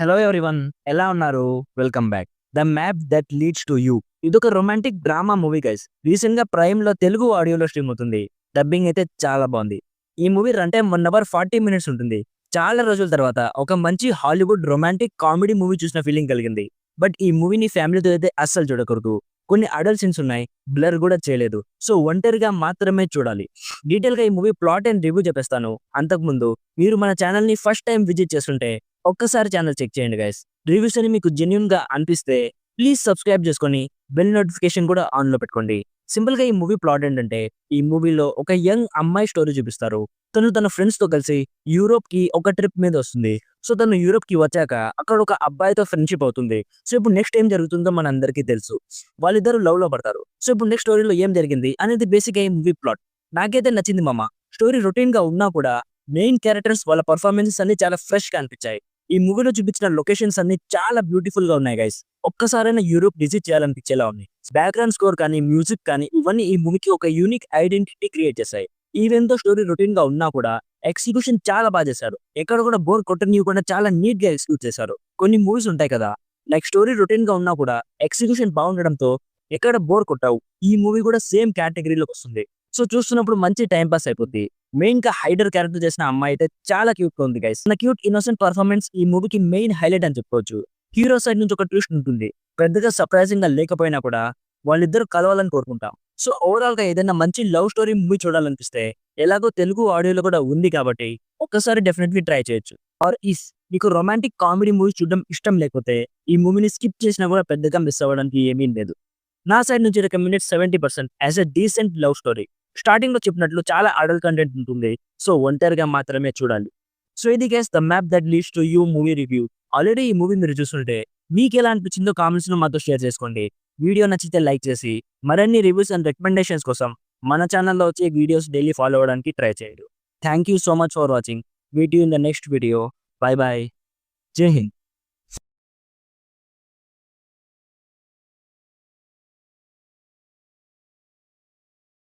Hello everyone, ఎలా ఉన్నారు? Welcome back. The map that leads to you. ఇదొక romantic drama movie guys. Recent గా Prime లో తెలుగు ఆడియోలో స్ట్రీమ్ అవుతుంది. డబ్బింగ్ అయితే చాలా బాగుంది. ఈ movie run time 1 hour 40 minutes ఉంటుంది. చాలా రోజుల తర్వాత ఒక మంచి హాలీవుడ్ రొమాంటిక్ కామెడీ మూవీ చూసిన ఫీలింగ్ కలిగింది. బట్ ఈ మూవీని ఫ్యామిలీతో అయితే అస్సలు చూడకూడదు. కొన్ని అడల్ట్ సీన్స్ ఉన్నాయి, బ్లర్ కూడా చేయలేదు. సో ఒంటరిగా మాత్రమే చూడాలి. డీటెయిల్ గా ఈ మూవీ ప్లాట్ అండ్ రివ్యూ చెప్పేస్తాను. అంతకుముందు మీరు మన ఛానల్ ని ఫస్ట్ టైం విజిట్ చేస్తుంటే ఒక్కసారి ఛానల్ చెక్ చేయండి గైస్. రివ్యూస్ అని మీకు జెన్యూన్ గా అనిపిస్తే ప్లీజ్ సబ్స్క్రైబ్ చేసుకొని బెల్ నోటిఫికేషన్ కూడా ఆన్ లో పెట్టుకోండి. సింపుల్ గా ఈ మూవీ ప్లాట్ ఏంటంటే, ఈ మూవీలో ఒక యంగ్ అమ్మాయి స్టోరీ చూపిస్తారు. తను తన ఫ్రెండ్స్ తో కలిసి యూరోప్ కి ఒక ట్రిప్ మీద వస్తుంది. సో తను యూరోప్ కి వచ్చాక అక్కడ ఒక అబ్బాయితో ఫ్రెండ్షిప్ అవుతుంది. సో ఇప్పుడు నెక్స్ట్ ఏం జరుగుతుందో మన అందరికీ తెలుసు. వాళ్ళిద్దరు లవ్ లో పడతారు. సో ఇప్పుడు నెక్స్ట్ స్టోరీలో ఏం జరిగింది అనేది బేసిక్ గా ఈ మూవీ ప్లాట్. నాకైతే నచ్చింది మామ. స్టోరీ రొటీన్ గా ఉన్నా కూడా మెయిన్ క్యారెక్టర్స్ వాళ్ళ పర్ఫార్మెన్సెస్ అన్ని చాలా ఫ్రెష్ గా అనిపించాయి. ఈ మూవీలో చూపించిన లొకేషన్స్ అన్ని చాలా బ్యూటిఫుల్ గా ఉన్నాయి గైస్. ఒక్కసారైనా యూరోప్ విజిట్ చేయాలనిపించేలా ఉంది. బ్యాక్గ్రౌండ్ స్కోర్ కానీ, మ్యూజిక్ కానీ ఇవన్నీ ఈ మూవీకి ఒక యూనిక్ ఐడెంటిటీ క్రియేట్ చేశాయి. ఈవెన్ తో స్టోరీ రొటీన్ గా ఉన్నా కూడా ఎగ్జిక్యూషన్ చాలా బాగా చేశారు. ఎక్కడ కూడా బోర్ కొట్టనివ్వకుండా చాలా నీట్ గా ఎగ్జిక్యూట్ చేశారు. కొన్ని మూవీస్ ఉంటాయి కదా, లైక్ స్టోరీ రొటీన్ గా ఉన్నా కూడా ఎగ్జిక్యూషన్ బాగుండడంతో ఎక్కడ బోర్ కొట్టావు. ఈ మూవీ కూడా సేమ్ కేటగిరీలోకి వస్తుంది. సో చూస్తున్నప్పుడు మంచి టైం పాస్ అయిపోద్ది. మెయిన్ గా హైడర్ క్యారెక్టర్ చేసిన అమ్మాయి అయితే చాలా క్యూట్ గా ఉంది గైస్. తన క్యూట్ ఇన్నోసెంట్ పర్ఫార్మెన్స్ ఈ మూవీకి మెయిన్ హైలైట్ అని చెప్పుకోవచ్చు. హీరో సైడ్ నుంచి ఒక ట్విస్ట్ ఉంటుంది. పెద్దగా సర్ప్రైజింగ్ గా లేకపోయినా కూడా వాళ్ళిద్దరు కలవాలని కోరుకుంటాం. సో ఓవరాల్ గా ఏదైనా మంచి లవ్ స్టోరీ మూవీ చూడాలనిపిస్తే ఎలాగో తెలుగు ఆడియోలో కూడా ఉంది కాబట్టి ఒక్కసారి డెఫినెట్లీ ట్రై చేయొచ్చు. ఆర్ ఈస్ మీకు రొమాంటిక్ కామెడీ మూవీ చూడడం ఇష్టం లేకపోతే ఈ మూవీని స్కిప్ చేసినా కూడా పెద్దగా మిస్ అవ్వడానికి ఏమీ లేదు. నా సైడ్ నుంచి recommended 70% as a decent love story. Starting లో చెప్పినట్లు చాలా అడల్ట్ కంటెంట్ ఉంటుంది. సో ఒంటరిగా మాత్రమే చూడాలి. సో ఇది guys the map that leads to you movie review. Already ఈ మూవీ మీరు చూస్తుంటే మీకు ఎలా అనిపించిందో కామెంట్స్ లో మాతో షేర్ చేసుకోండి. వీడియో నచ్చితే లైక్ చేసి మరిన్ని రివ్యూస్ అండ్ రికమెండేషన్స్ కోసం మన ఛానల్లో వచ్చే వీడియోస్ డైలీ ఫాలో అవ్వడానికి ట్రై చేయండి. Thank you so much for watching. Meet you in the next video. By by. జై హింద్.